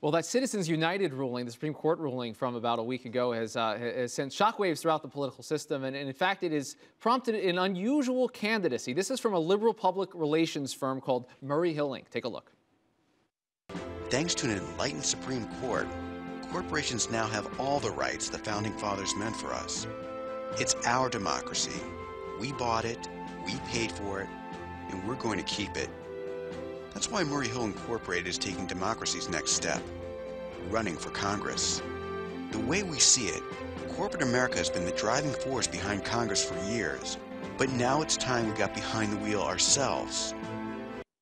Well, that Citizens United ruling, the Supreme Court ruling from about a week ago, has sent shockwaves throughout the political system. And in fact, it has prompted an unusual candidacy. This is from a liberal public relations firm called Murray Hill Inc. Take a look. Thanks to an enlightened Supreme Court, corporations now have all the rights the Founding Fathers meant for us. It's our democracy. We bought it, we paid for it, and we're going to keep it. That's why Murray Hill Incorporated is taking democracy's next step, running for Congress. The way we see it, corporate America has been the driving force behind Congress for years, but now it's time we got behind the wheel ourselves.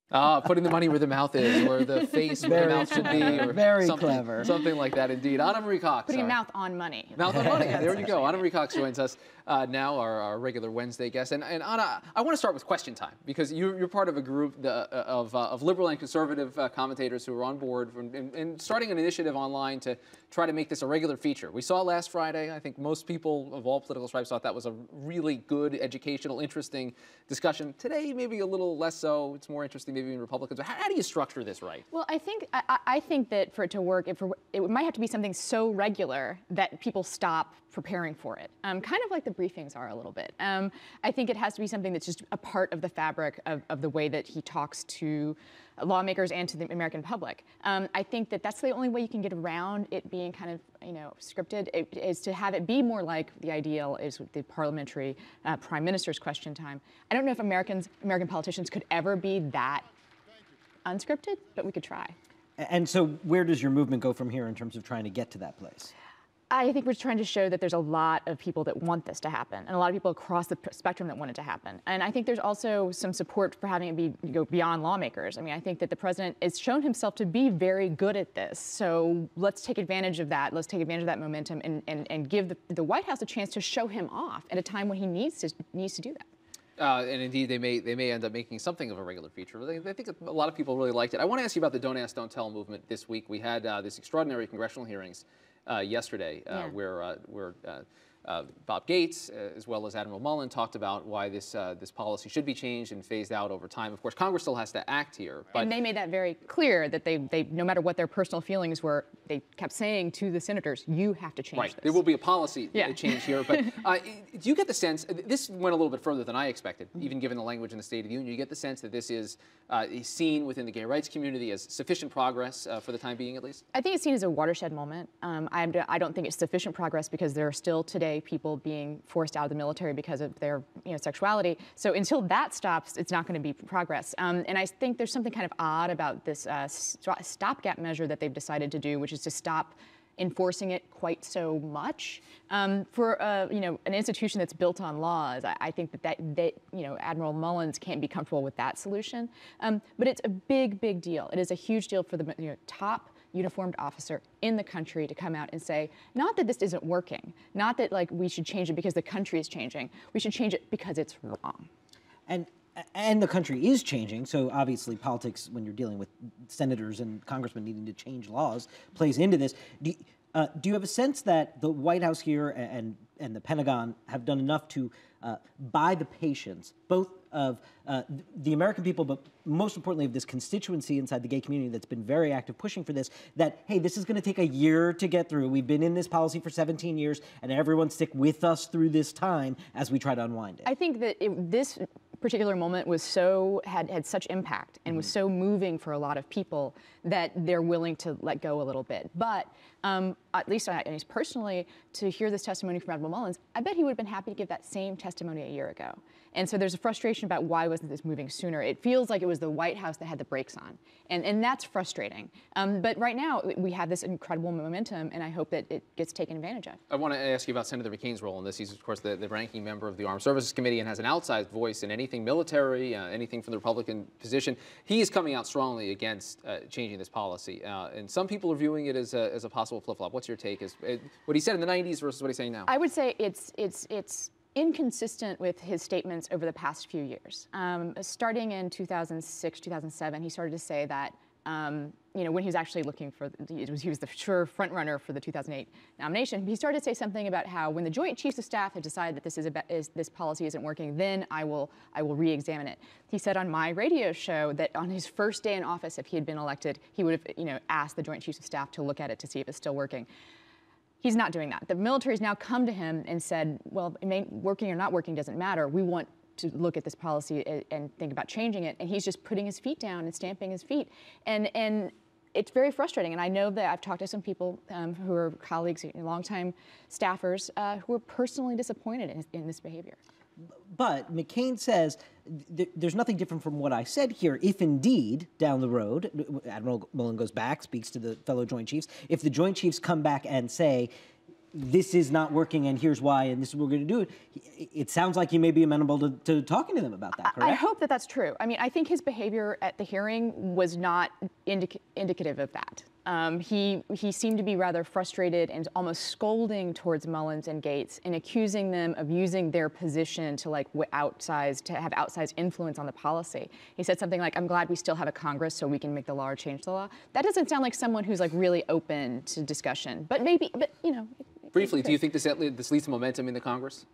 Putting the money where the mouth is, or the face where the mouth should be, or very something, clever. Something like that, indeed. Anna Marie Cox. Putting your mouth on money. Mouth on money. There you go. Anna Marie Cox joins us now, our regular Wednesday guest. And Anna, I want to start with question time, because you're part of a group of liberal and conservative commentators who are on board and starting an initiative online to try to make this a regular feature. We saw it last Friday. I think most people of all political stripes thought that was a really good, educational, interesting discussion. Today, maybe a little less so. It's more interesting maybe in Republicans. How do you structure this right? Well, I think that for it to work, it might have to be something so regular that people stop preparing for it. Kind of like the briefings are a little bit. I think it has to be something that's just a part of the fabric of the way that he talks to lawmakers and to the American public. I think that that's the only way you can get around it being kind of, scripted, is to have it be more like the ideal is the parliamentary prime minister's question time. I don't know if American politicians could ever be that unscripted, but we could try. And so where does your movement go from here in terms of trying to get to that place? I think we're trying to show that there's a lot of people that want this to happen, and a lot of people across the spectrum that want it to happen. And I think there's also some support for having it go beyond lawmakers. I mean, I think that the president has shown himself to be very good at this. So let's take advantage of that. Let's take advantage of that momentum and give the White House a chance to show him off at a time when he needs to do that. And indeed, they may end up making something of a regular feature. I think a lot of people really liked it. I want to ask you about the Don't Ask, Don't Tell movement this week. We had this extraordinary congressional hearings yesterday, where Bob Gates, as well as Admiral Mullen, talked about why this policy should be changed and phased out over time. Of course, Congress still has to act here. But and they made that very clear, that they no matter what their personal feelings were, they kept saying to the senators, you have to change this. There will be a policy change here. But do you get the sense, this went a little bit further than I expected, even given the language in the State of the Union, you get the sense that this is seen within the gay rights community as sufficient progress for the time being, at least? I think it's seen as a watershed moment. I don't think it's sufficient progress because there are still today people being forced out of the military because of their sexuality. So until that stops, it's not going to be progress. And I think there's something kind of odd about this stopgap measure that they've decided to do, which is to stop enforcing it quite so much. For an institution that's built on laws, I think that Admiral Mullins can't be comfortable with that solution. But it's a big, big deal. It is a huge deal for the top uniformed officer in the country to come out and say, not that this isn't working, not that we should change it because the country is changing. We should change it because it's wrong. And the country is changing, so obviously politics, when you're dealing with senators and congressmen needing to change laws, plays into this. Do you have a sense that the White House here and the Pentagon have done enough to buy the patience, both of the American people, but most importantly of this constituency inside the gay community that's been very active pushing for this, that, hey, this is going to take a year to get through. We've been in this policy for 17 years, and everyone stick with us through this time as we try to unwind it? I think that this particular moment was had such impact and was so moving for a lot of people that they're willing to let go a little bit. But at least personally, to hear this testimony from Admiral Mullins, I bet he would have been happy to give that same testimony a year ago. And so there's a frustration about why wasn't this moving sooner. It feels like it was the White House that had the brakes on, and that's frustrating. But right now, we have this incredible momentum, and I hope that it gets taken advantage of. I want to ask you about Senator McCain's role in this. He's, of course, the ranking member of the Armed Services Committee and has an outsized voice in anything military, anything from the Republican position. He is coming out strongly against changing this policy, and some people are viewing it as a possible flip-flop. What's your take? Is what he said in the 90s versus what he's saying now? I would say it's inconsistent with his statements over the past few years. Starting in 2006, 2007, he started to say that you know, when he was actually looking for, he was the sure front runner for the 2008 nomination, he started to say something about how when the Joint Chiefs of Staff had decided that this policy isn't working, then I will re-examine it. He said on my radio show that on his first day in office, if he had been elected, he would have, you know, asked the Joint Chiefs of Staff to look at it to see if it's still working. He's not doing that. The military's now come to him and said, well, working or not working doesn't matter. We want to look at this policy and think about changing it. And he's just putting his feet down and stamping his feet. And it's very frustrating. And I know that I've talked to some people who are colleagues, longtime staffers, who are personally disappointed in this behavior. But McCain says there's nothing different from what I said here. If indeed, down the road, Admiral Mullen goes back, speaks to the fellow Joint Chiefs. If the Joint Chiefs come back and say, this is not working and here's why and this is what we're going to do, it sounds like you may be amenable to talking to them about that, correct? I hope that that's true. I mean, I think his behavior at the hearing was not indicative of that. He seemed to be rather frustrated and almost scolding towards Mullins and Gates and accusing them of using their position to have outsized influence on the policy. He said something like, "I'm glad we still have a Congress so we can make the law or change the law." That doesn't sound like someone who's like really open to discussion. But maybe, you know. Briefly, do you think this leads to momentum in the Congress?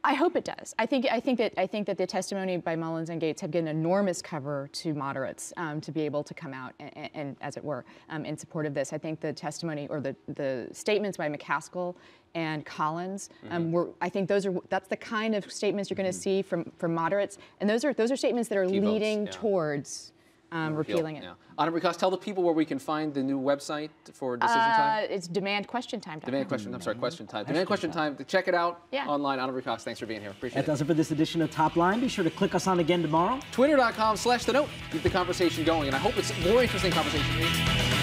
I hope it does. I think that the testimony by Mullins and Gates have given enormous cover to moderates to be able to come out and as it were, in support of this. I think the testimony or the statements by McCaskill and Collins I think that's the kind of statements you're going to see from moderates, and those are statements that are leading towards repealing it. Yeah. Anna Marie Cox, tell the people where we can find the new website for Decision Time. It's demandquestiontime. Question Time. Demand Question Time. Check it out online. Anna Marie Cox, thanks for being here. Appreciate it. That does it for this edition of Top Line. Be sure to click us on again tomorrow. Twitter.com/TheNote. Keep the conversation going, and I hope it's more interesting conversation here.